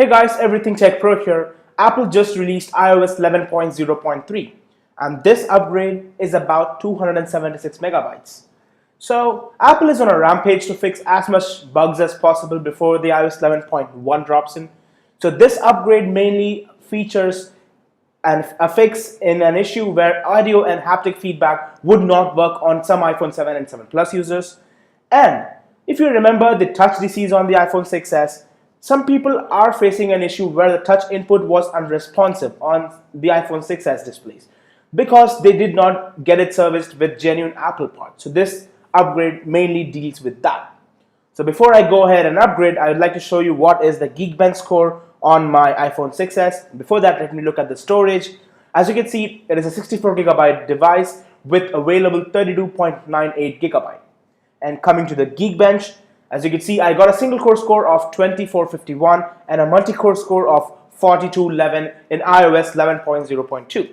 Hey guys, Everything Tech Pro here. Apple just released iOS 11.0.3 and this upgrade is about 276 megabytes. So Apple is on a rampage to fix as much bugs as possible before the iOS 11.1 drops in. So this upgrade mainly features a fix in an issue where audio and haptic feedback would not work on some iPhone 7 and 7 Plus users. And if you remember the touch disease on the iPhone 6s, some people are facing an issue where the touch input was unresponsive on the iPhone 6s displays because they did not get it serviced with genuine Apple parts. So this upgrade mainly deals with that. So before I go ahead and upgrade, I would like to show you what is the Geekbench score on my iPhone 6s. Before that, let me look at the storage. As you can see, it is a 64 gigabyte device with available 32.98 gigabyte. And coming to the Geekbench, as you can see, I got a single core score of 2451 and a multi-core score of 4211 in iOS 11.0.2.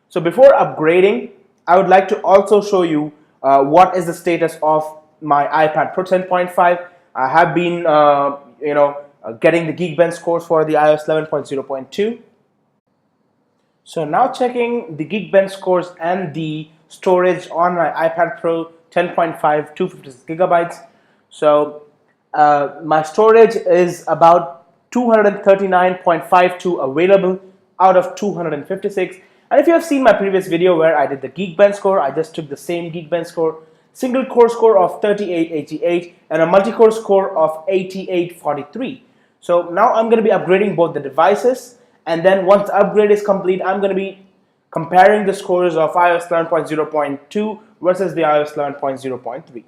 So before upgrading, I would like to also show you what is the status of my iPad Pro 10.5. I have been, getting the Geekbench scores for the iOS 11.0.2. So now checking the Geekbench scores and the storage on my iPad Pro 10.5, 256 gigabytes. So my storage is about 239.52 available out of 256. And if you have seen my previous video where I did the Geekbench score, I just took the same Geekbench score, single core score of 3888 and a multi-core score of 8843. So now I'm going to be upgrading both the devices, and then once the upgrade is complete, I'm going to be comparing the scores of iOS 11.0.2 versus the iOS 11.0.3.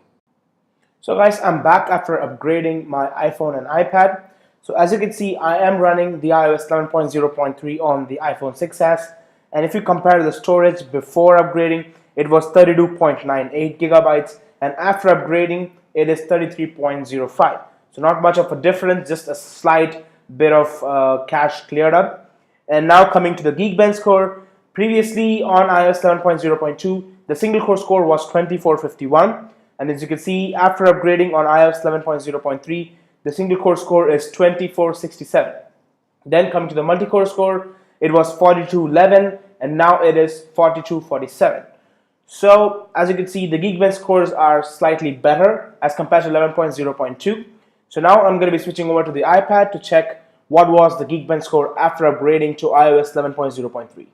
So guys, I'm back after upgrading my iPhone and iPad. So as you can see, I am running the iOS 11.0.3 on the iPhone 6s. And if you compare the storage before upgrading, it was 32.98 gigabytes. And after upgrading, it is 33.05. So not much of a difference, just a slight bit of cache cleared up. And now coming to the Geekbench score, previously on iOS 11.0.2, the single core score was 2451. And as you can see, after upgrading on iOS 11.0.3, the single core score is 2467. Then coming to the multi-core score, it was 4211 and now it is 4247. So as you can see, the Geekbench scores are slightly better as compared to 11.0.2. So now I'm going to be switching over to the iPad to check what was the Geekbench score after upgrading to iOS 11.0.3.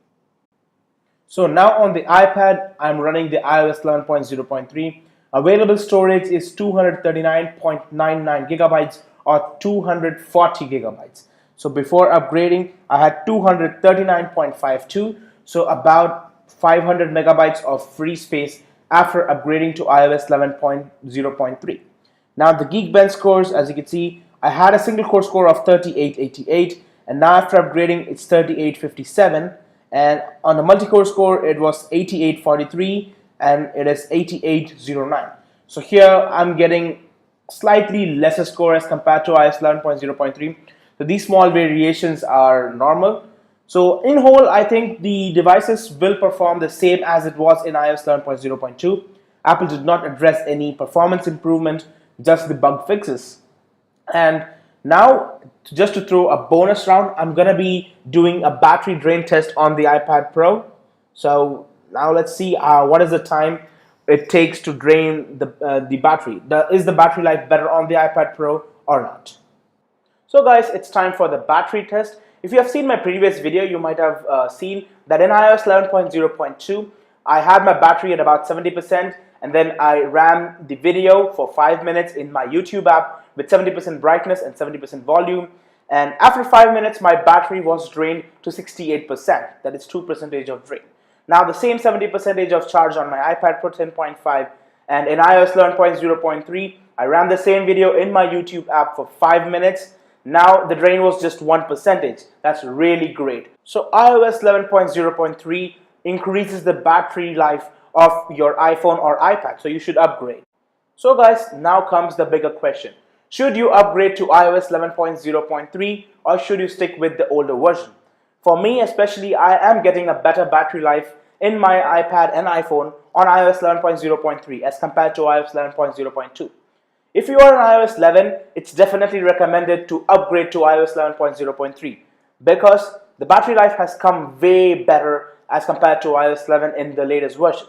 So now on the iPad, I'm running the iOS 11.0.3. Available storage is 239.99 gigabytes or 240 gigabytes. So before upgrading, I had 239.52, so about 500 megabytes of free space after upgrading to iOS 11.0.3. Now the Geekbench scores, as you can see, I had a single core score of 3888, and now after upgrading, it's 3857, and on the multi-core score, it was 8843. And it is 8809. So here I'm getting slightly lesser score as compared to iOS 11.0.3. So these small variations are normal. So in whole, I think the devices will perform the same as it was in iOS 11.0.2. Apple did not address any performance improvement, just the bug fixes. And now, just to throw a bonus round, I'm gonna be doing a battery drain test on the iPad Pro. So now let's see what is the time it takes to drain the battery. Is the battery life better on the iPad Pro or not? So guys, it's time for the battery test. If you have seen my previous video, you might have seen that in iOS 11.0.2, I had my battery at about 70%, and then I ran the video for 5 minutes in my YouTube app with 70% brightness and 70% volume. And after 5 minutes, my battery was drained to 68%. That is 2% of drain. Now the same 70% of charge on my iPad Pro 10.5, and in iOS 11.0.3, I ran the same video in my YouTube app for 5 minutes. Now the drain was just 1%. That's really great. So iOS 11.0.3 increases the battery life of your iPhone or iPad, so you should upgrade. So guys, now comes the bigger question. Should you upgrade to iOS 11.0.3 or should you stick with the older version? For me especially, I am getting a better battery life in my iPad and iPhone on iOS 11.0.3 as compared to iOS 11.0.2. If you are on iOS 11, it's definitely recommended to upgrade to iOS 11.0.3 because the battery life has come way better as compared to iOS 11 in the latest version.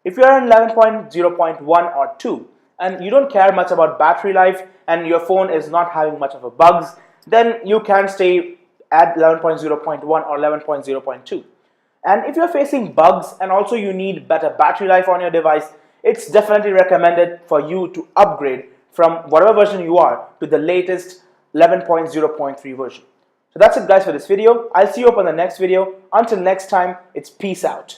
If you are on 11.0.1 or 2 and you don't care much about battery life and your phone is not having much of a bugs, then you can stay at 11.0.1 or 11.0.2. And if you're facing bugs and also you need better battery life on your device, it's definitely recommended for you to upgrade from whatever version you are to the latest 11.0.3 version. So that's it guys for this video. I'll see you up on the next video. Until next time, it's peace out.